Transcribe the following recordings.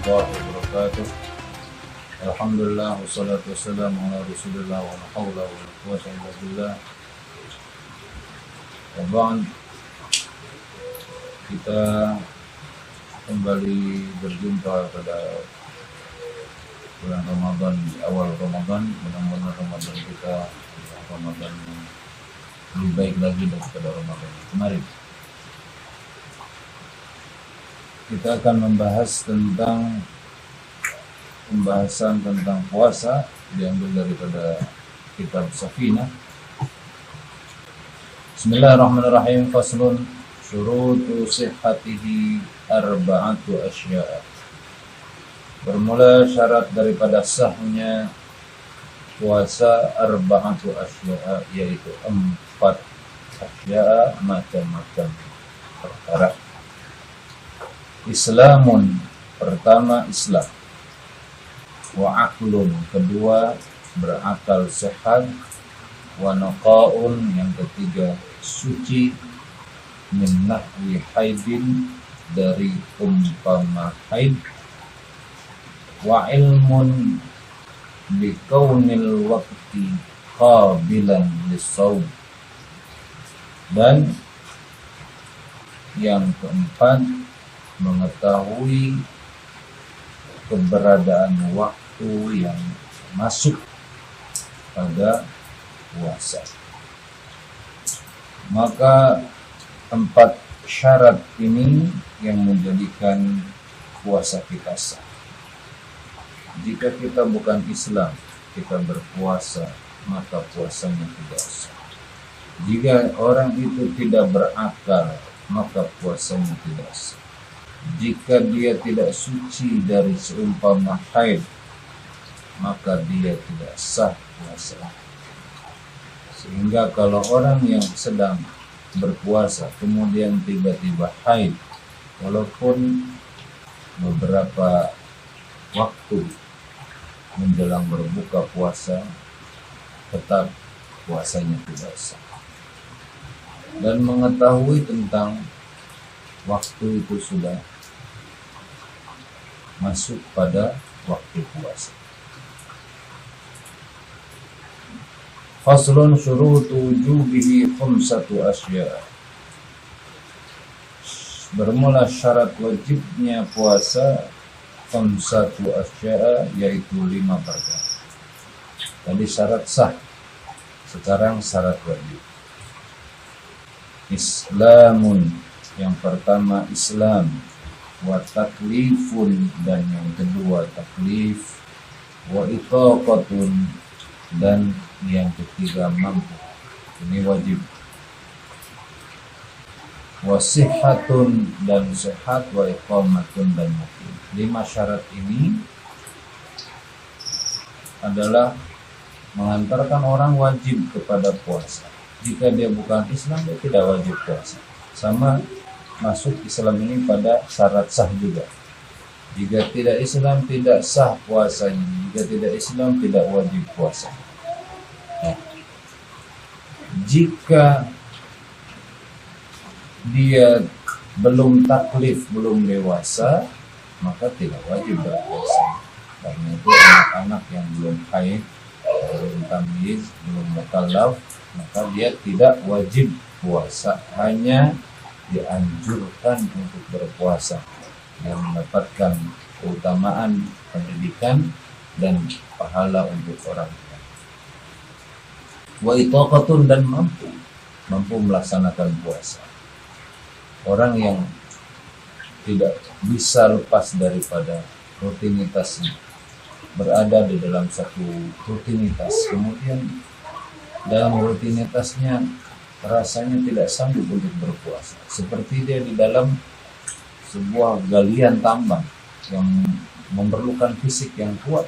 warahmatullahi wabarakatuh. Alhamdulillah wassalatu wassalamu ala Rasulillah wa la haula wa la quwwata illa billah. Wa ba'd. Kita kembali berjumpa pada bulan Ramadan, di awal Ramadan. Mudah-mudahan Ramadan kita Ramadan lebih baik lagi daripada Ramadan kemarin. Kita akan membahas tentang pembahasan tentang puasa, diambil daripada kitab Safinah. Bismillahirrahmanirrahim. Faslun syurutu sihhatihi arba'atu asya'a. Bermula syarat daripada sahnya puasa arba'atu asya'a, yaitu 4 asya'a, macam-macam perkara. Islamun, pertama Islam. Wa aqlun, kedua berakal sehat. Wa naqaun, yang ketiga suci. Min nahwi haidin, dari umpama haid. Wa ilmun bikaunil waqti qabilan lisawm. Dan yang keempat, mengetahui keberadaan waktu yang masuk pada puasa. Maka 4 syarat ini yang menjadikan puasa kita sah. Jika kita bukan Islam, kita berpuasa, maka puasanya tidak sah. Jika orang itu tidak berakal, maka puasanya tidak sah. Jika dia tidak suci dari seumpama haid, maka dia tidak sah puasa. Sehingga kalau orang yang sedang berpuasa kemudian tiba-tiba haid, walaupun beberapa waktu menjelang berbuka puasa, tetap puasanya tidak sah. Dan mengetahui tentang waktu itu sudah masuk pada waktu puasa. Faslun syurutu wujubihi khamsatu asya'. Bermula syarat wajibnya puasa khamsatu asya', yaitu 5 perkara. Tadi syarat sah, sekarang syarat wajib. Islamun, yang pertama Islam. Wa taklifun, dan yang kedua taklif. Wa itaqatun, dan yang ketiga mampu. Ini wajib. Wa sihhatun, dan sehat. Wa iqamatun, dan mukim. 5 syarat ini adalah mengantarkan orang wajib kepada puasa. Jika dia bukan Islam, dia tidak wajib puasa. Sama masuk Islam ini pada syarat sah juga. Jika tidak Islam, tidak sah puasanya. Jika tidak Islam, tidak wajib puasa. Nah, jika dia belum taklif, belum dewasa, maka tidak wajib berpuasa. Karena itu anak-anak yang belum haid, belum tamyiz, belum mukallaf, maka dia tidak wajib puasa, hanya dianjurkan untuk berpuasa, yang mendapatkan keutamaan pendidikan dan pahala untuk orang tua. Wa itaqatun, dan mampu melaksanakan puasa. Orang yang tidak bisa lepas daripada rutinitasnya, berada di dalam satu rutinitas, kemudian dalam rutinitasnya rasanya tidak sanggup untuk berpuasa, seperti dia di dalam sebuah galian tambang yang memerlukan fisik yang kuat,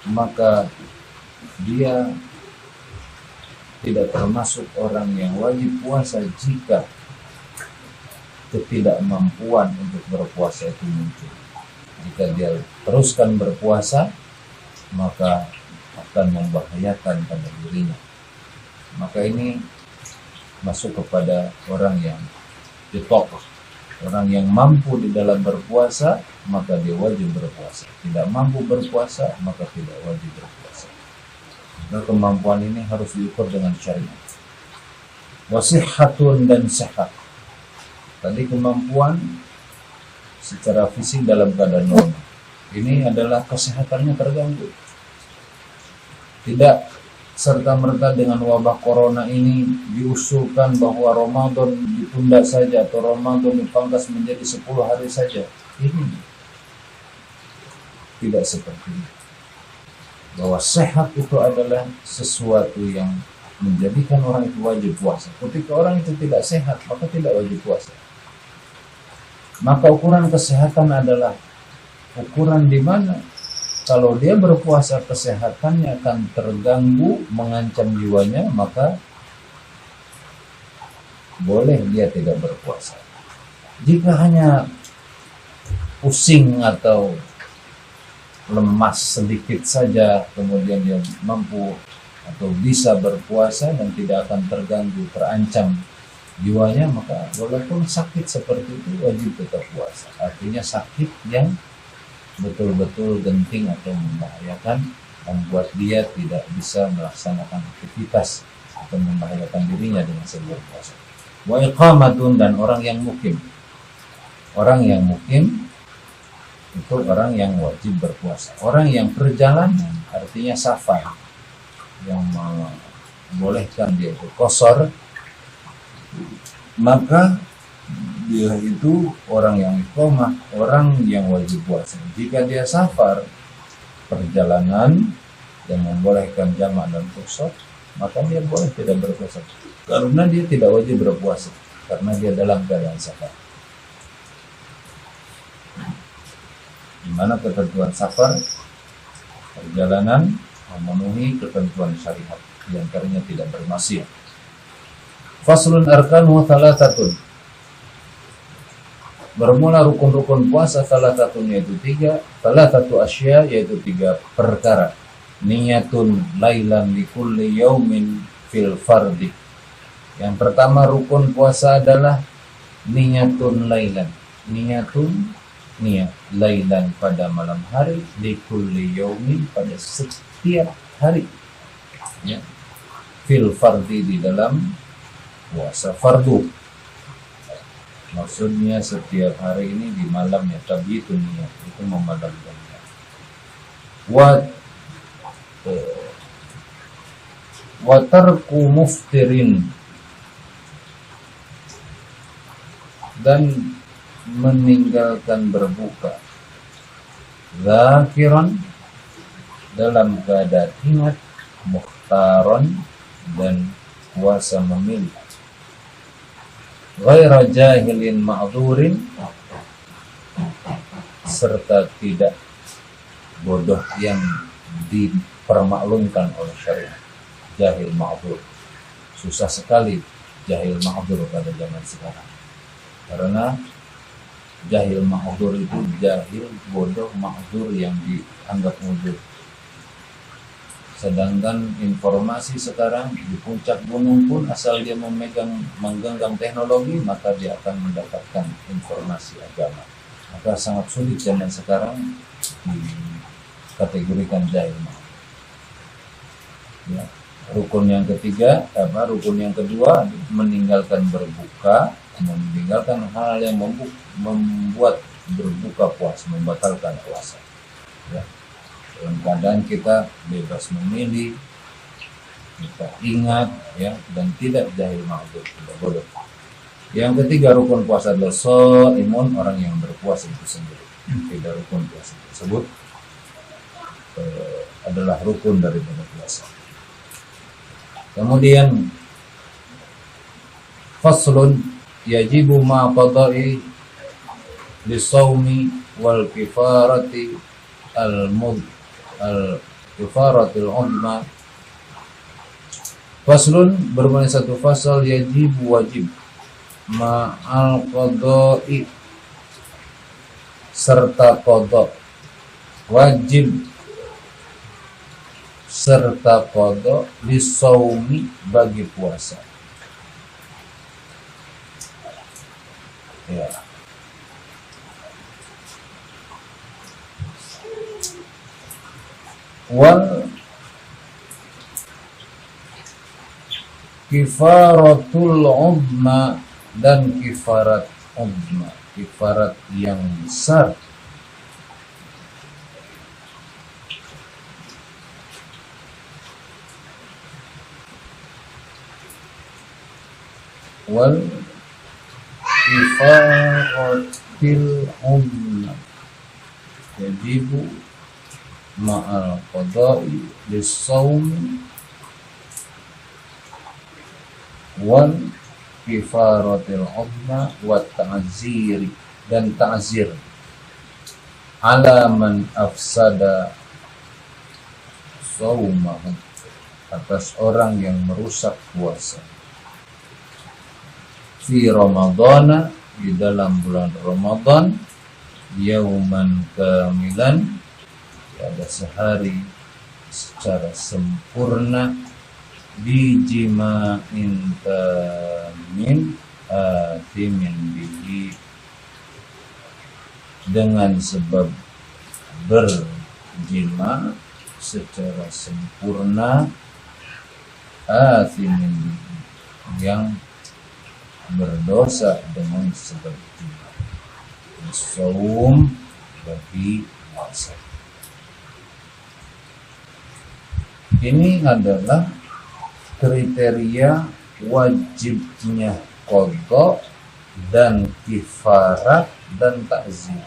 maka dia tidak termasuk orang yang wajib puasa jika ketidakmampuan untuk berpuasa itu muncul. Jika dia teruskan berpuasa, maka akan membahayakan pada dirinya. Maka ini masuk kepada orang yang ditokah, Orang yang mampu di dalam berpuasa, maka dia wajib berpuasa. Tidak mampu berpuasa, maka tidak wajib berpuasa. Nah, kemampuan ini harus diukur dengan syariat. Wasihhatun, dan sehat. Tadi kemampuan secara fisik dalam keadaan normal. Ini adalah kesehatannya terganggu. Tidak serta-merta dengan wabah corona ini diusulkan bahwa Ramadan ditunda saja atau Ramadan dipangkas menjadi 10 hari saja. Ini tidak seperti itu. Bahwa sehat itu adalah sesuatu yang menjadikan orang itu wajib puasa. Ketika orang itu tidak sehat, maka tidak wajib puasa. Maka ukuran kesehatan adalah ukuran di mana kalau dia berpuasa kesehatannya akan terganggu, mengancam jiwanya, maka boleh dia tidak berpuasa. Jika hanya pusing atau lemas sedikit saja, kemudian dia mampu atau bisa berpuasa dan tidak akan terganggu, terancam jiwanya, maka walaupun sakit seperti itu wajib tetap puasa. Artinya sakit yang betul-betul genting atau membahayakan, membuat dia tidak bisa melaksanakan aktivitas atau membahayakan dirinya dengan sebab puasa. Wa iqamatun, dan orang yang mukim. Orang yang mukim itu orang yang wajib berpuasa. Orang yang perjalanan, artinya safar, yang membolehkan dia itu qashar, maka dia itu orang yang iqamah, orang yang wajib puasa. Jika dia safar, perjalanan yang membolehkan jamak dan qashar, maka dia boleh tidak berpuasa, karena dia tidak wajib berpuasa, karena dia dalam keadaan safar. Di mana ketentuan safar, perjalanan memenuhi ketentuan syariat, di antaranya tidak bermaksiat. Faslun arkanu thalathatun. Bermula rukun-rukun puasa salah satunya yaitu 3, salah satu asya yaitu 3 perkara. Niyatun lailan likulli yaumin fil fardi. Yang pertama rukun puasa adalah niyatun lailan. Niat lailan pada malam hari, likulli yaumin pada setiap hari. Ya. Fil fardi, di dalam puasa fardu. Maksudnya setiap hari ini di malamnya, tabiitun niat, itu memadamkan niat. Wa tarku muftirin, dan meninggalkan berbuka. Zakiran, dalam keadaan ingat. Mukhtaron, dan puasa memilih. Ghaira jahilin ma'dhurin, serta tidak bodoh yang dipermaklumkan oleh syariat. Jahil ma'dhur, susah sekali jahil ma'dhur pada zaman sekarang, karena jahil ma'dhur itu jahil, bodoh, ma'dhur yang dianggap mudhur. Sedangkan informasi sekarang di puncak gunung pun, asal dia menggenggam teknologi, maka dia akan mendapatkan informasi agama. Maka sangat sulit zaman sekarang dikategorikan jahil. Ya. Rukun yang kedua, meninggalkan berbuka, meninggalkan hal yang membuat berbuka puasa, membatalkan puasa. Ya. Dalam keadaan kita bebas memilih, kita ingat, ya, dan tidak jahil ma'dzur, tidak bodoh. Yang ketiga rukun puasa adalah shaimun, orang yang berpuasa itu sendiri. Tidak rukun puasa tersebut adalah rukun daripada puasa. Kemudian faslun yajibu ma qada'i lisawmi wal kifarati al-kifaratil uzma. Faslun, bermula satu fasal, yajib, wajib, ma'al qada'i, serta qada, wajib serta qada, lisawmi, bagi puasa. Ya, Wal kifaratul uzma, dan kifarat uzma, kifarat yang besar. Wal kifaratil uzma yajibu ma'al qada'i lis-shaum wal kifaratil uzma wa ta'ziri, dan ta'zir ala man afsada shaumahu, atas orang yang merusak puasa. Fi Ramadana, di dalam bulan Ramadan, yauman kamilan, pada sehari secara sempurna, bijima'in tamin atimin bihi, dengan sebab berjima secara sempurna, atimin bihi, yang berdosa dengan sebab jima. Saum bagi puasa. Ini adalah kriteria wajibnya qada dan kifarat dan takzir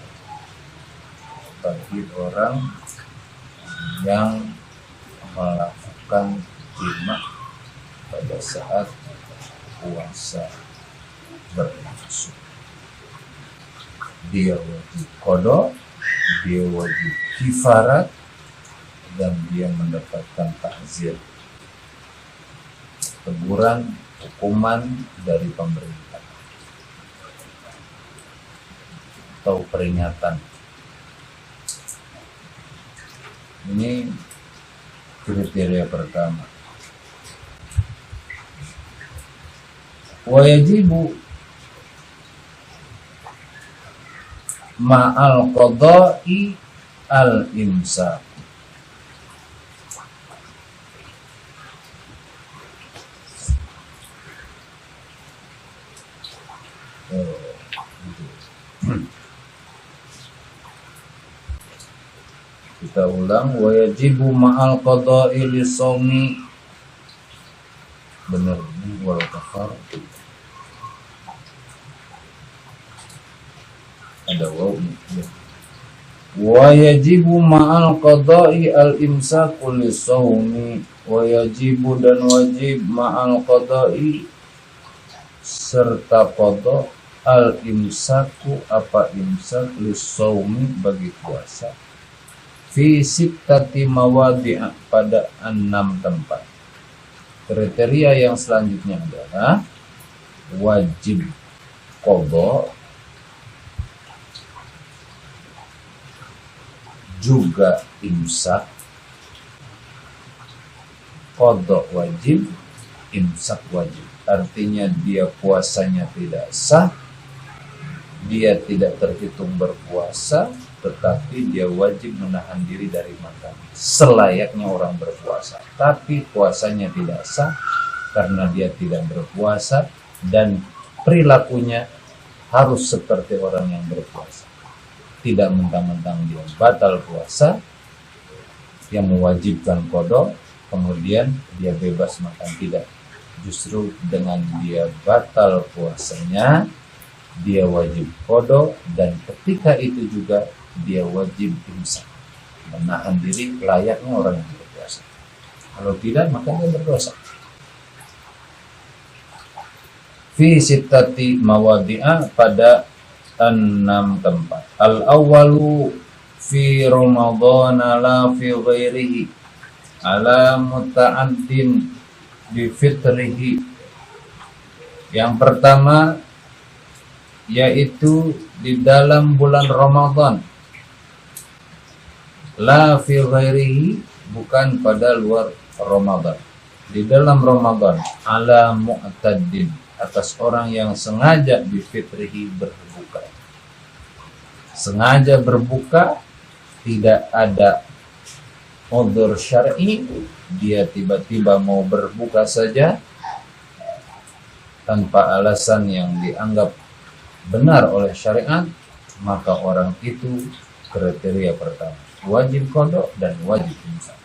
bagi orang yang melakukan jima pada saat puasa berlangsung. Dia wajib qada, dia wajib kifarat, dan dia mendapatkan takzir, teguran, hukuman dari pemerintah atau peringatan. Ini kriteria pertama. Wajibu ma'al qada'i al-imsak. Kita ulang, wajibu ma'al qada'i lis-shaumi. Benar, wal kafar. Ada waw ya. Wa yajibu ma'al qada'i al-imsaku lis-shaumi, wa yajibu, dan wajib ma'al qada'i serta qada, al-imsaku, apa imsak, lis-shaumi bagi puasa, fi sittati mawadi'a, pada 6 tempat. Kriteria yang selanjutnya adalah wajib qada, juga imsak. Qada wajib, imsak wajib. Artinya dia puasanya tidak sah, dia tidak terhitung berpuasa, tetapi dia wajib menahan diri dari makan selayaknya orang berpuasa. Tapi puasanya tidak sah karena dia tidak berpuasa, dan perilakunya harus seperti orang yang berpuasa. Tidak mentang-mentang dia batal puasa yang mewajibkan qada, kemudian dia bebas makan. Tidak. Justru dengan dia batal puasanya, dia wajib qada, dan ketika itu juga dia wajib imsak, menahan diri layaknya orang yang berpuasa. Kalau tidak, maka dia berdosa. Fi sittati mawadi'a, pada 6 tempat. Al-awwalu fi Ramadhan la fi ghairihi ala muta'addin bi fitrihi. Yang pertama yaitu di dalam bulan Ramadan, la fi ghairihi, bukan pada luar Ramadan. Di dalam Ramadan, ala mu'taddin, atas orang yang sengaja bifitrihi, berbuka. Sengaja berbuka, tidak ada udzur syar'i, dia tiba-tiba mau berbuka saja tanpa alasan yang dianggap benar oleh syariat, maka orang itu kriteria pertama wajib qada dan wajib imsak.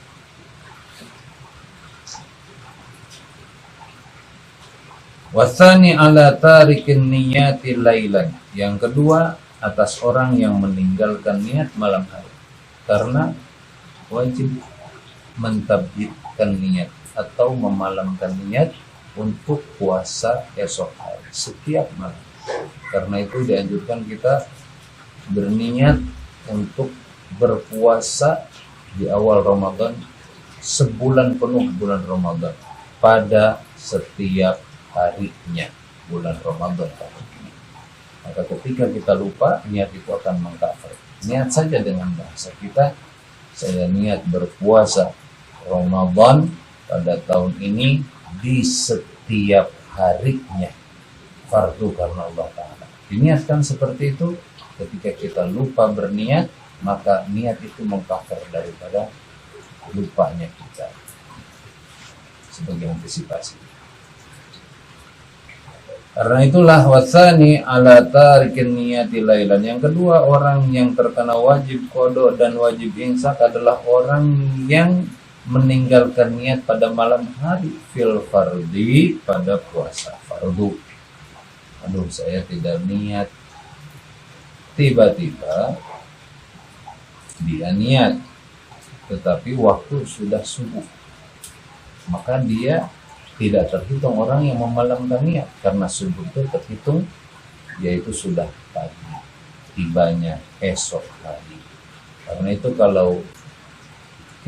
Wasani ala tarikin niyati lailan. Yang kedua, atas orang yang meninggalkan niat malam hari, karena wajib mentabdidkan niat atau memalamkan niat untuk puasa esok hari setiap malam. Karena itu dianjurkan kita berniat untuk berpuasa di awal Ramadan, sebulan penuh bulan Ramadan, pada setiap harinya bulan Ramadan. Maka ketika kita lupa, niat itu akan mengcover. Niat saja dengan bahasa kita, saya niat berpuasa Ramadan pada tahun ini di setiap harinya, fardu karena Allah Ta'ala. Diniatkan seperti itu. Ketika kita lupa berniat, maka niat itu mengcover daripada lupanya kita sebagai antisipasi. Karena itulah wasani ala tarikin niyati lailan. Yang kedua, orang yang terkena wajib qada dan wajib imsak adalah orang yang meninggalkan niat pada malam hari fil fardi, pada puasa fardu. Aduh, saya tidak niat. Tiba-tiba dia niat, tetapi waktu sudah subuh, maka dia tidak terhitung orang yang memalamkan niat, karena subuh itu terhitung yaitu sudah pagi, tibanya esok hari. Karena itu kalau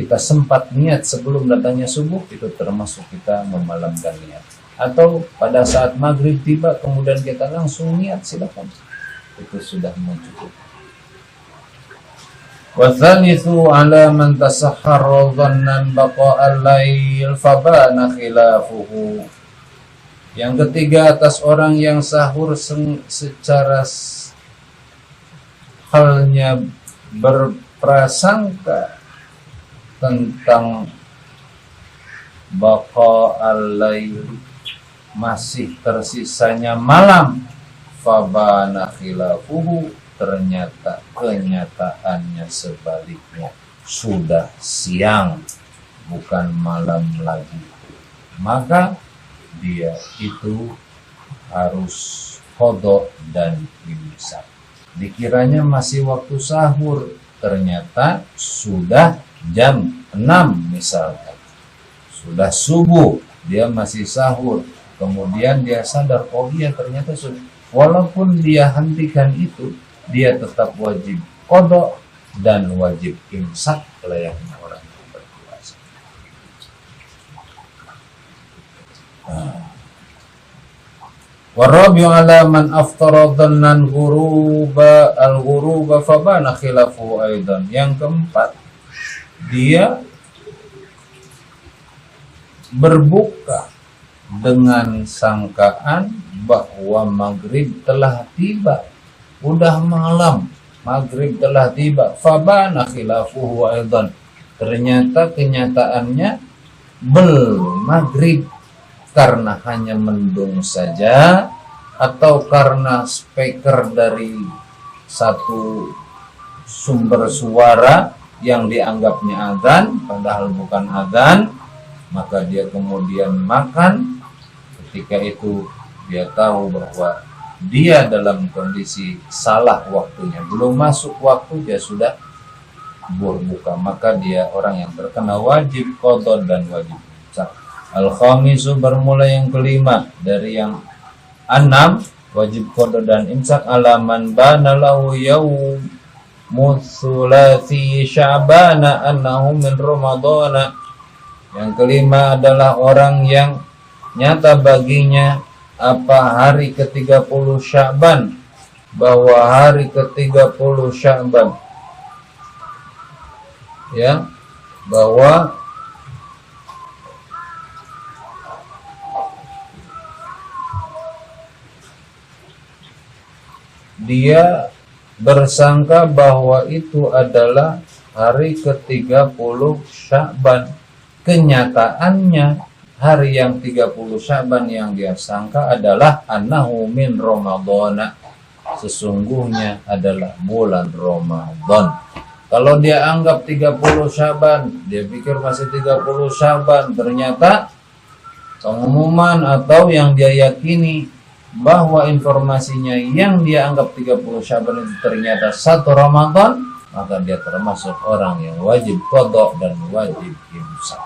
kita sempat niat sebelum datangnya subuh, itu termasuk kita memalamkan niat. Atau pada saat maghrib tiba kemudian kita langsung niat, silakan, itu sudah mencukupi. Wathalithu ala man tasahhara dhannan baqa'al lail fabana khilafuhu. Yang ketiga, atas orang yang sahur secara halnya berprasangka tentang baqa'al lail, masih tersisanya malam, fabana khilafuhu, ternyata kenyataannya sebaliknya, sudah siang bukan malam lagi, maka dia itu harus qada dan imsak. Dikiranya masih waktu sahur, ternyata sudah jam 6 misalkan, sudah subuh, dia masih sahur, kemudian dia sadar, oh iya ternyata sudah. Walaupun dia hentikan itu, dia tetap wajib qada dan wajib imsak layaknya orang yang berpuasa. Warabi'u ala man aftara dhannan ghuruba al-ghuruba fabana khilafu aidan. Yang keempat, dia berbuka dengan sangkaan bahwa maghrib telah tiba, udah malam, maghrib telah tiba, fabana khilafuhu aidan, ternyata kenyataannya belum maghrib, karena hanya mendung saja atau karena speaker dari satu sumber suara yang dianggapnya azan padahal bukan azan, maka dia kemudian makan. Ketika itu dia tahu bahwa dia dalam kondisi salah waktunya, belum masuk waktu, dia sudah berbuka, maka dia orang yang terkena wajib qada dan wajib imsak. Al-khamisu, bermula yang kelima dari yang 6, wajib qada dan imsak, alaman bana lahu yaumu tsulati sya'bana annahu min ramadhana. Yang kelima adalah orang yang nyata baginya apa hari ke-30 Sya'ban, bahwa hari ke-30 Sya'ban, ya, bahwa dia bersangka bahwa itu adalah hari ke-30 Sya'ban. Kenyataannya hari yang 30 Sya'ban yang dia sangka adalah annahu min Ramadhana, sesungguhnya adalah bulan Ramadan. Kalau dia anggap 30 Sya'ban, dia pikir masih 30 Sya'ban, ternyata pengumuman atau yang dia yakini bahwa informasinya yang dia anggap 30 Sya'ban itu ternyata 1 Ramadan, maka dia termasuk orang yang wajib qada dan wajib imsak.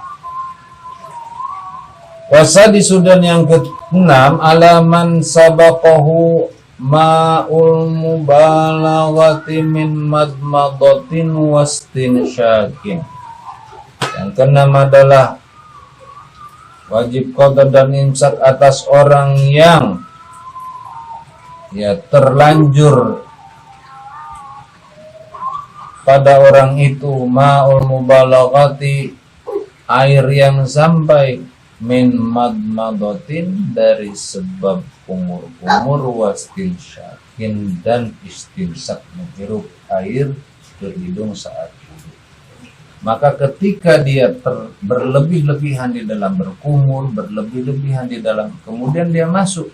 Wasadi sudan yang ke-6, alaman sabaqahu ma'ul mubalaghati min madmadatin wastin syakin. Yang ke-6 adalah wajib qada dan imsak atas orang yang terlanjur pada orang itu ma'ul mubalaghati, air yang sampai, min madmadatin, dari sebab kumur-kumur, wastin syakin, dan istinsak, menghirup air ke hidung saat wudhu. Maka ketika dia berlebih-lebihan di dalam berkumur, berlebih-lebihan di dalam, kemudian dia masuk,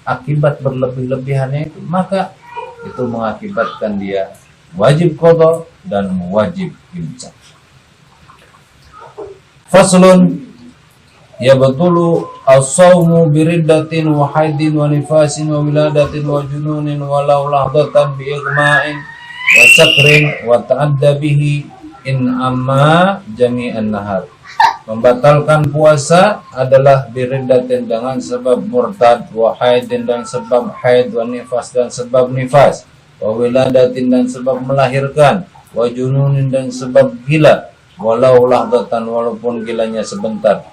akibat berlebih-lebihannya itu, maka itu mengakibatkan dia wajib qada dan wajib imsak. Faslun, yabtulu as-sawmu biriddatin wa haidin wa nifasin wa wiladatin wa jununin walau lahdatan bi igma'in wa sakrin wa ta'adda bihi in amma jami'an nahar. Membatalkan puasa adalah biriddatin, dengan sebab murtad, wa haidin, dan sebab haid, wa nifas, dan sebab nifas, wa wiladatin, dan sebab melahirkan, wa jununin, dan sebab gila, walau lahdatan, walaupun gilanya sebentar,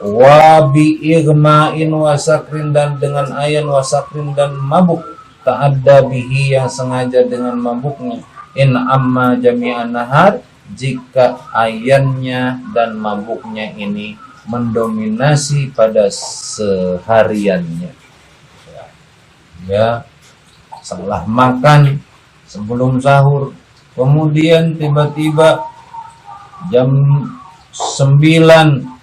wa bi igma'in wa sakrin, dan dengan ayan, wa sakrin, dan mabuk, ta'adda bihi, yang sengaja dengan mabuknya, in amma jami'an nahar, jika ayannya dan mabuknya ini mendominasi pada sehariannya. Ya, setelah makan sebelum sahur, kemudian tiba-tiba jam 9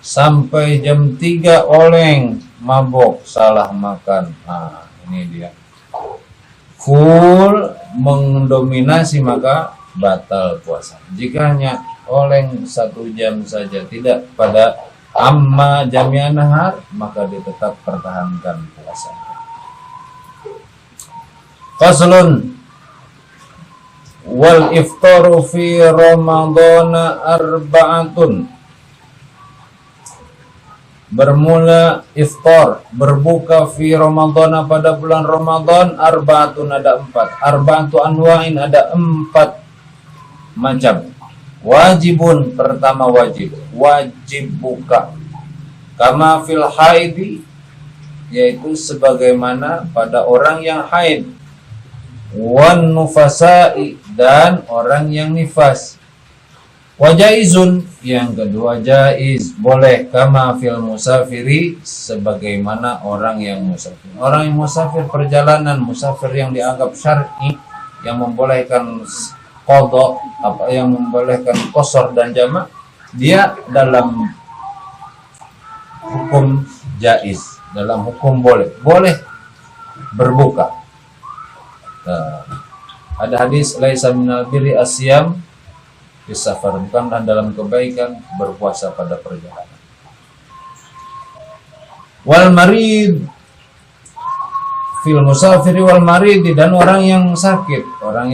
sampai jam 3 oleng, mabok, salah makan. Nah, ini dia. Full mendominasi, maka batal puasa. Jika hanya oleng 1 jam saja, tidak pada amma jami'an nahar, maka dia tetap pertahankan puasa. Faslun, wal iftaru fi ramadhana arba'atun. Bermula iftar, berbuka fi ramadhana, pada bulan Ramadan, arba'atun, ada 4. Arba'atu anwa'in, ada 4 macam. Wajibun, pertama wajib buka, kama fil haidi, yaitu sebagaimana pada orang yang haid, wan nufasai, dan orang yang nifas. Wajaizun, yang kedua jaiz, boleh, kama fil musafiri, sebagaimana orang yang musafir. Orang yang musafir perjalanan, musafir yang dianggap syar'i, yang membolehkan qada, apa yang membolehkan qasar dan jamak, dia dalam hukum jaiz, dalam hukum boleh berbuka. Ada hadis, laisa minal birri asyam bisafar, bukanlah dalam kebaikan berpuasa pada perjalanan. Wal marid fil musafiri wal marid, dan orang yang sakit, orang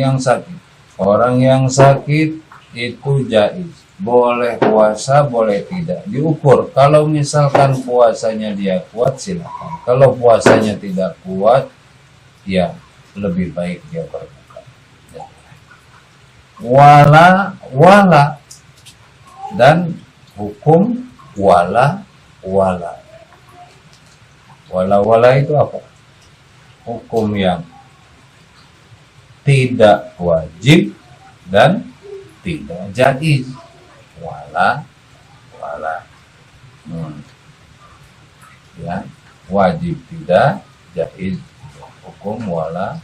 yang sakit itu jaiz, boleh puasa, boleh tidak, diukur. Kalau misalkan puasanya dia kuat, silakan. Kalau puasanya tidak kuat, ya lebih baik dia berbuka. Wala dan hukum wala itu apa? Hukum yang tidak wajib dan tidak jaiz. Wala ya, wajib tidak, jaiz, hukum wala.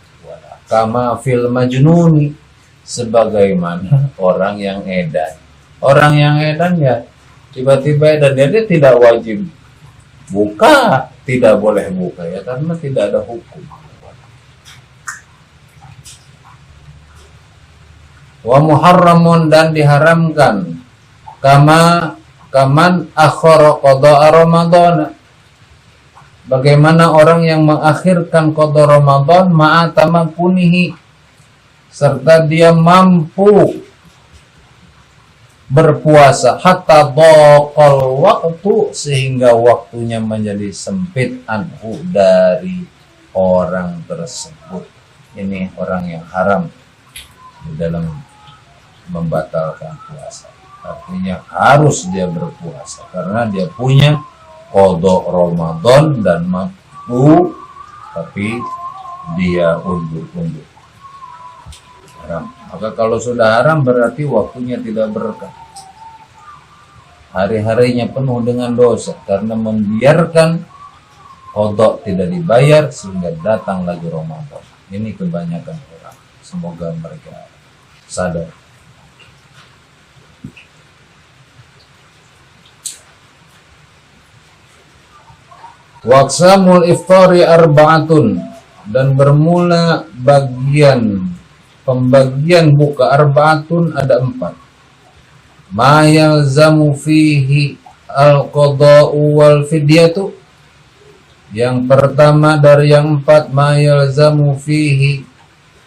Kama fil majnuni, sebagaimana orang yang edan. Orang yang edan ya tiba-tiba edan, dia tidak wajib buka, tidak boleh buka ya karena tidak ada hukum. Wa muharramun, dan diharamkan kaman akhara qada Ramadan, bagaimana orang yang mengakhirkan qada Ramadan ma'a tamakunihi, serta dia mampu berpuasa, hatta dhaqal waktu, sehingga waktunya menjadi sempit anhu, dari orang tersebut. Ini orang yang haram di dalam membatalkan puasa. Artinya harus dia berpuasa karena dia punya qada Ramadan dan mampu, tapi dia undur-undur. Haram. Maka kalau sudah haram berarti waktunya tidak berkah. Hari-harinya penuh dengan dosa karena membiarkan qada tidak dibayar sehingga datang lagi Ramadan. Ini kebanyakan orang. Semoga mereka sadar. Waqsamul iftari arba'atun, dan bermula pembagian buka arba'atun ada 4. Ma yalzamu fihi al-qada'u wal fidyatu. Yang pertama dari yang 4, ma yalzamu fihi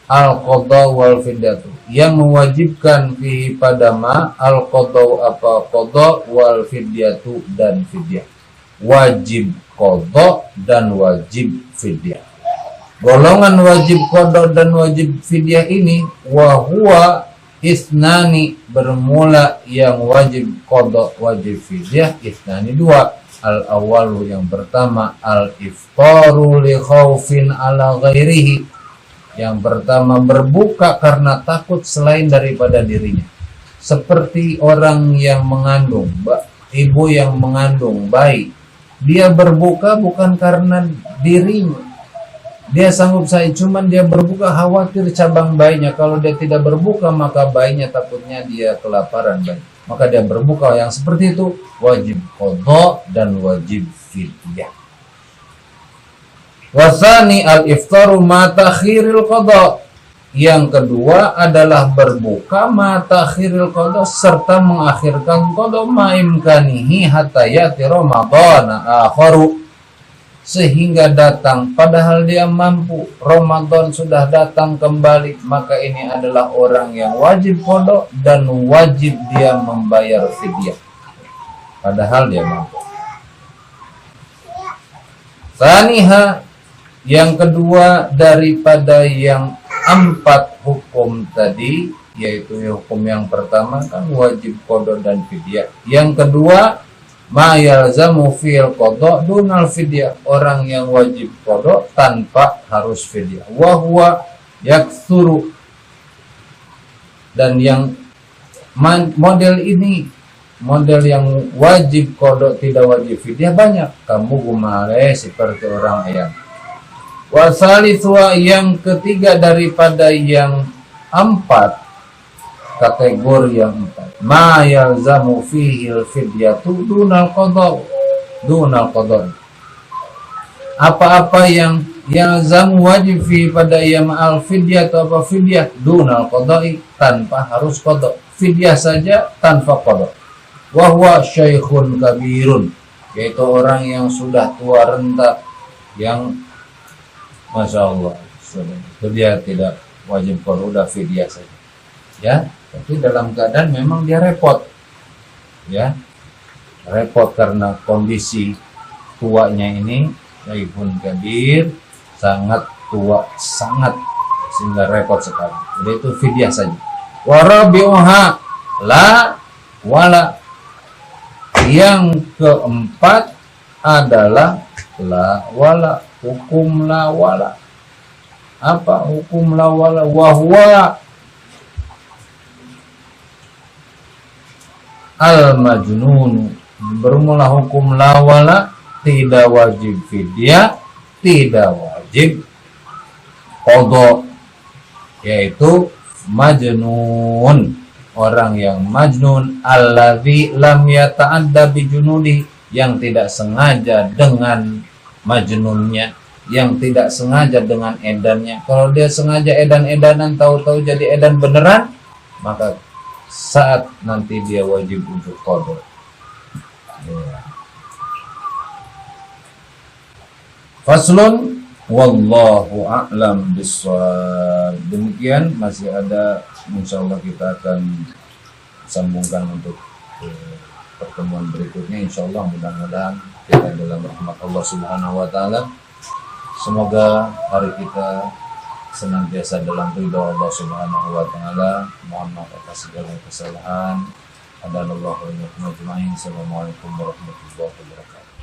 al-qada'u wal fidyatu, yang mewajibkan fihi pada ma al-qada'u apa qada, wal fidyatu dan fidyah. Wajib qada dan wajib fidyah. Golongan wajib qada dan wajib fidyah ini huwa isnani, bermula yang wajib qada wajib fidyah isnani 2. Al awalu, yang pertama, al iftaru li khaufin ala ghairihi, yang pertama berbuka karena takut selain daripada dirinya. Seperti orang yang mengandung, ibu yang mengandung bayi, dia berbuka bukan karena dirinya, dia sanggup saja, cuman dia berbuka khawatir cabang bayinya. Kalau dia tidak berbuka maka bayinya takutnya dia kelaparan bayi, maka dia berbuka. Yang seperti itu wajib qada dan wajib fidyah. Wasani al-iftaru ma takhiril qada, yang kedua adalah berbuka ma takhiril qada, serta mengakhirkan qada ma'imkanihi hatta yati Ramadan akharu, sehingga datang padahal dia mampu, Ramadan sudah datang kembali, maka ini adalah orang yang wajib qada dan wajib dia membayar fidyah padahal dia mampu. Saniha, yang kedua daripada yang 4 hukum tadi, yaitu hukum yang pertama kan wajib qada dan fidyah. Yang kedua, ma yalzamu fil qada dunal fidyah, orang yang wajib qada tanpa harus fidyah. Wa huwa yaktsuru, dan yang model ini, model yang wajib qada tidak wajib fidyah banyak. Kamu gumale seperti orang ayam. Wasalitwa, yang ketiga daripada yang 4, kategori yang 4, ma yalzamu fihi al-fidyatu dunal qada, apa-apa yang yalzamu wajib fi pada yang al-fidyatu apa fidyah dunal qada'i, tanpa harus qada, fidyah saja tanpa qada. Wa huwa syaikhun kabirun, yaitu orang yang sudah tua renta, yang Masya Allah, dia tidak wajib qada, udah fidyah saja ya. Tapi dalam keadaan memang dia repot ya, repot karena kondisi tuanya ini, syaihun kabir, sangat tua sangat, sehingga repot sekali. Jadi itu fidyah saja. Warabi'uha la wala, yang keempat adalah la wala, hukum la wala. Apa hukum la wala? Wahwa al-majnun, bermula hukum la wala, tidak wajib fidyah, tidak wajib qada, yaitu majnun, orang yang majnun, alladzi lam yata'adda bijunudi, yang tidak sengaja dengan majnunnya, yang tidak sengaja dengan edannya. Kalau dia sengaja edan-edanan, tahu-tahu jadi edan beneran, maka saat nanti dia wajib untuk qada. Ya. Faslun wallahu a'lam bissawab. Demikian, masih ada, insyaallah kita akan sambungkan untuk pertemuan berikutnya insyaallah. Mudah-mudahan kita dalam rahmat Allah Subhanahu wa taala. Semoga hari kita senantiasa dalam ridha Allah Subhanahu wa taala. Mohon maaf atas segala kesalahan. Assalamualaikum warahmatullahi wabarakatuh.